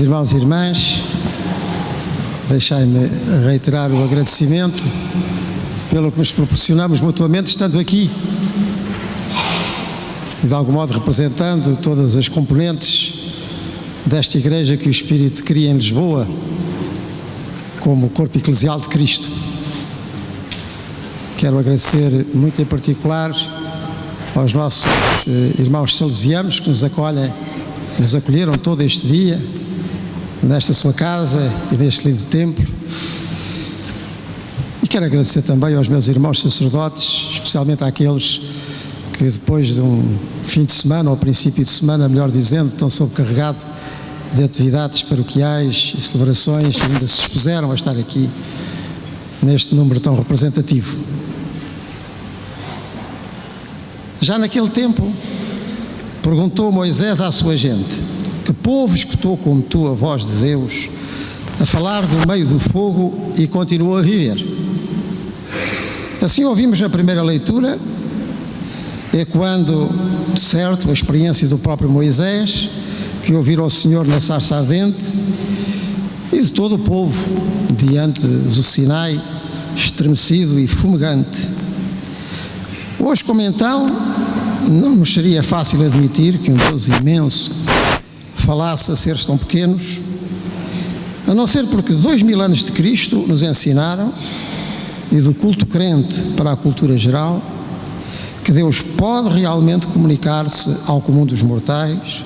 Irmãos e irmãs, deixai-me reiterar o agradecimento pelo que nos proporcionamos mutuamente estando aqui e de algum modo representando todas as componentes desta igreja que o Espírito cria em Lisboa como o corpo eclesial de Cristo. Quero agradecer muito em particular aos nossos irmãos salesianos que nos acolheram todo este dia nesta sua casa e neste lindo templo. E quero agradecer também aos meus irmãos sacerdotes, especialmente àqueles que depois de um fim de semana, ou princípio de semana, melhor dizendo, estão sobrecarregados de atividades paroquiais e celebrações e ainda se dispuseram a estar aqui neste número tão representativo. Já naquele tempo, perguntou Moisés à sua gente: que povo escutou como tu a voz de Deus a falar do meio do fogo e continuou a viver? Assim ouvimos na primeira leitura, ecoando de certo a experiência do próprio Moisés, que ouviram o Senhor na sarça ardente, e de todo o povo diante do Sinai, estremecido e fumegante. Hoje, como então, não nos seria fácil admitir que um Deus imenso falasse a seres tão pequenos, a não ser porque 2000 anos de Cristo nos ensinaram, e do culto crente para a cultura geral, que Deus pode realmente comunicar-se ao comum dos mortais,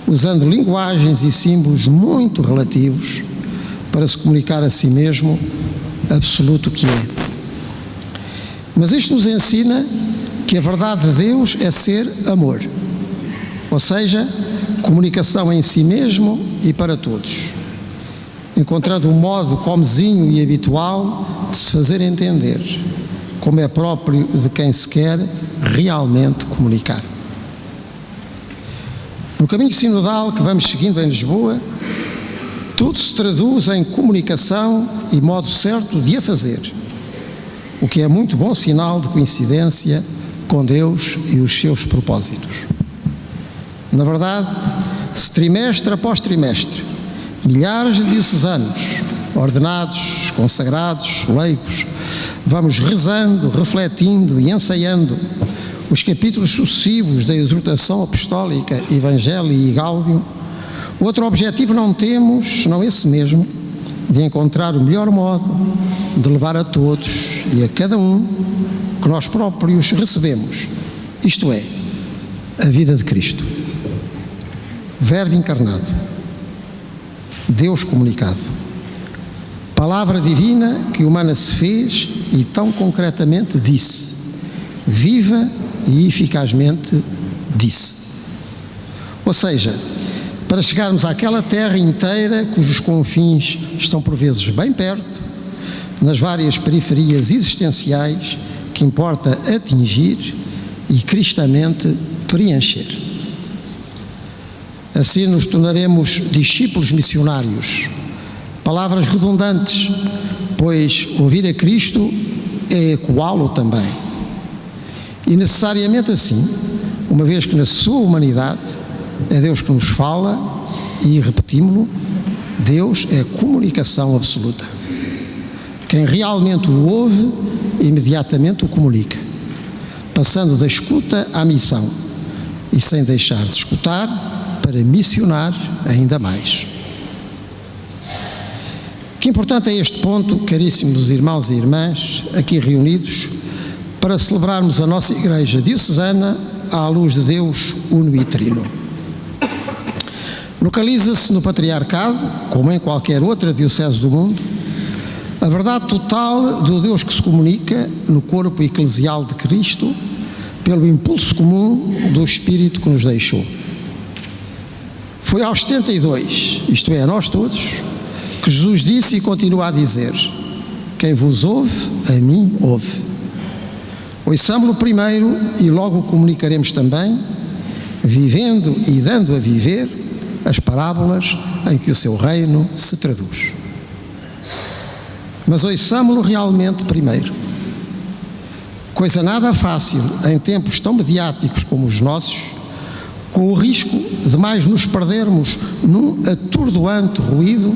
usando linguagens e símbolos muito relativos para se comunicar a si mesmo, absoluto que é. Mas isto nos ensina que a verdade de Deus é ser amor, ou seja, comunicação em si mesmo e para todos, encontrando um modo comezinho e habitual de se fazer entender, como é próprio de quem se quer realmente comunicar. No caminho sinodal que vamos seguindo em Lisboa, tudo se traduz em comunicação e modo certo de a fazer, o que é muito bom sinal de coincidência com Deus e os seus propósitos. Na verdade, se trimestre após trimestre, milhares de diocesanos, ordenados, consagrados, leigos, vamos rezando, refletindo e ensaiando os capítulos sucessivos da exortação apostólica, Evangelii e Gaudium, outro objetivo não temos, senão esse mesmo, de encontrar o melhor modo de levar a todos e a cada um que nós próprios recebemos, isto é, a vida de Cristo. Verbo encarnado, Deus comunicado, palavra divina que humana se fez e tão concretamente disse, viva e eficazmente disse. Ou seja, para chegarmos àquela terra inteira cujos confins estão por vezes bem perto, nas várias periferias existenciais que importa atingir e cristamente preencher. Assim nos tornaremos discípulos missionários, palavras redundantes, pois ouvir a Cristo é ecoá-lo também. E necessariamente assim, uma vez que na sua humanidade é Deus que nos fala e, repetimos-lo, Deus é comunicação absoluta. Quem realmente o ouve, imediatamente o comunica, passando da escuta à missão e sem deixar de escutar para missionar ainda mais. Que importante é este ponto, caríssimos irmãos e irmãs, aqui reunidos, para celebrarmos a nossa Igreja diocesana à luz de Deus uno e trino. Localiza-se no Patriarcado, como em qualquer outra diocese do mundo, a verdade total do Deus que se comunica no corpo eclesial de Cristo pelo impulso comum do Espírito que nos deixou. Foi aos 72, isto é, a nós todos, que Jesus disse e continua a dizer: quem vos ouve, a mim ouve. Ouçamo-lo primeiro e logo o comunicaremos também, vivendo e dando a viver as parábolas em que o seu reino se traduz. Mas ouçamo-lo realmente primeiro. Coisa nada fácil em tempos tão mediáticos como os nossos, com o risco de mais nos perdermos num atordoante ruído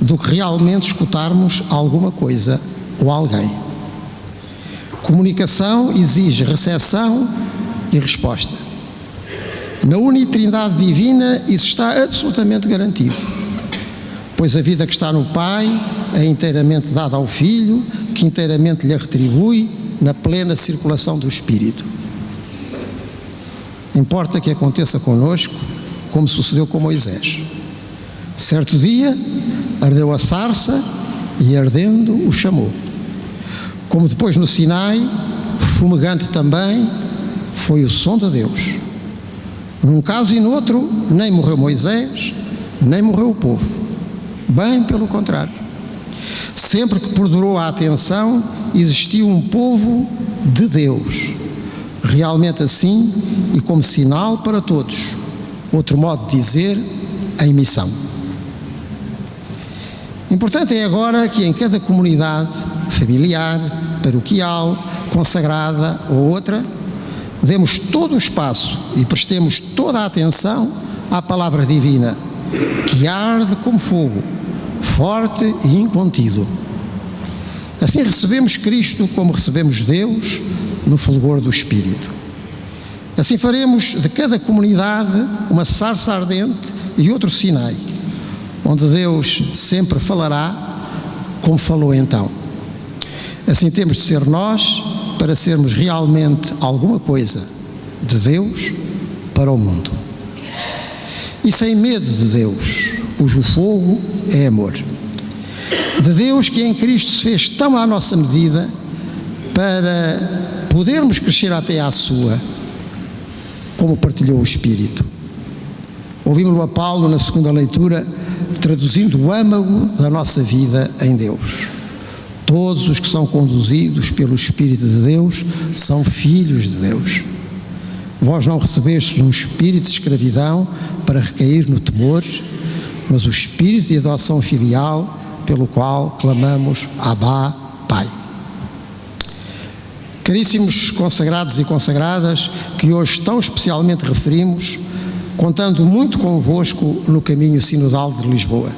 do que realmente escutarmos alguma coisa ou alguém. Comunicação exige recepção e resposta. Na unitrindade divina isso está absolutamente garantido, pois a vida que está no Pai é inteiramente dada ao Filho, que inteiramente lhe retribui na plena circulação do Espírito. Importa que aconteça conosco, como sucedeu com Moisés. Certo dia, ardeu a sarça e ardendo o chamou. Como depois no Sinai, fumegante também, foi o som de Deus. Num caso e no outro, nem morreu Moisés, nem morreu o povo. Bem pelo contrário. Sempre que perdurou a atenção, existiu um povo de Deus. Realmente assim e como sinal para todos. Outro modo de dizer, em missão. Importante é agora que em cada comunidade familiar, paroquial, consagrada ou outra, demos todo o espaço e prestemos toda a atenção à palavra divina, que arde como fogo, forte e incontido. Assim recebemos Cristo como recebemos Deus no fulgor do Espírito. Assim faremos de cada comunidade uma sarça ardente e outro Sinai, onde Deus sempre falará como falou então. Assim temos de ser nós para sermos realmente alguma coisa de Deus para o mundo. E sem medo de Deus, cujo fogo é amor. De Deus que em Cristo se fez tão à nossa medida para podermos crescer até à sua, como partilhou o Espírito. Ouvimos-lo a Paulo na segunda leitura, traduzindo o âmago da nossa vida em Deus. Todos os que são conduzidos pelo Espírito de Deus são filhos de Deus. Vós não recebestes um espírito de escravidão para recair no temor, mas o espírito de adoção filial, pelo qual clamamos Abá, Pai. Caríssimos consagrados e consagradas, que hoje tão especialmente referimos, contando muito convosco no caminho sinodal de Lisboa.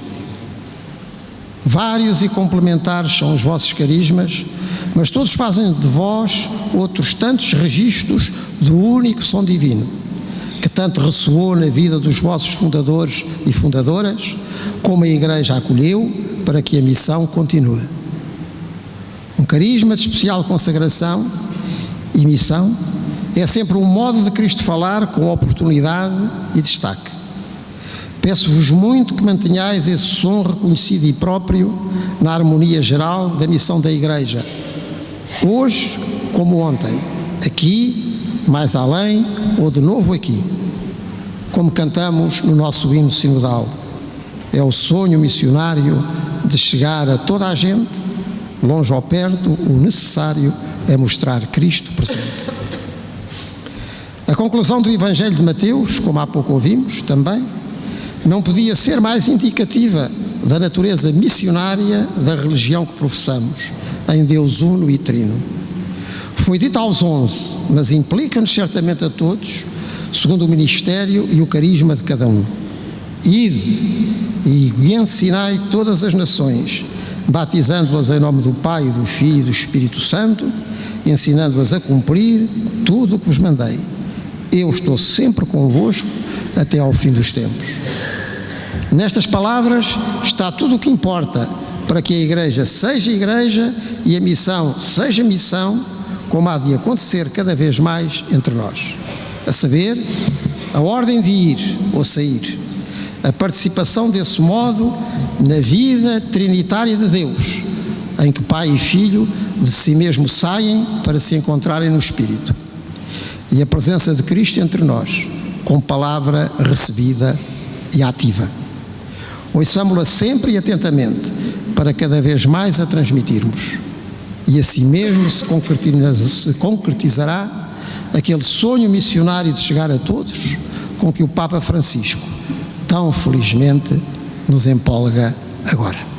Vários e complementares são os vossos carismas, mas todos fazem de vós outros tantos registros do único som divino, que tanto ressoou na vida dos vossos fundadores e fundadoras, como a Igreja acolheu para que a missão continue. Um carisma de especial consagração e missão é sempre um modo de Cristo falar com oportunidade e destaque. Peço-vos muito que mantenhais esse som reconhecido e próprio na harmonia geral da missão da Igreja, hoje como ontem, aqui, mais além ou de novo aqui, como cantamos no nosso hino sinodal. É o sonho missionário de chegar a toda a gente, longe ou perto, o necessário é mostrar Cristo presente. A conclusão do Evangelho de Mateus, como há pouco ouvimos também, não podia ser mais indicativa da natureza missionária da religião que professamos, em Deus uno e trino. Foi dito aos 11, mas implica-nos certamente a todos, segundo o ministério e o carisma de cada um. Ide e ensinai todas as nações, batizando-as em nome do Pai, do Filho e do Espírito Santo, ensinando-as a cumprir tudo o que vos mandei. Eu estou sempre convosco até ao fim dos tempos. Nestas palavras está tudo o que importa para que a Igreja seja Igreja e a missão seja missão, como há de acontecer cada vez mais entre nós. A saber, a ordem de ir ou sair, a participação desse modo na vida trinitária de Deus, em que Pai e Filho de si mesmo saem para se encontrarem no Espírito, e a presença de Cristo entre nós, com palavra recebida e ativa. Ouçamo-la sempre e atentamente, para cada vez mais a transmitirmos. E assim mesmo se concretizará aquele sonho missionário de chegar a todos, com que o Papa Francisco tão felizmente nos empolga agora.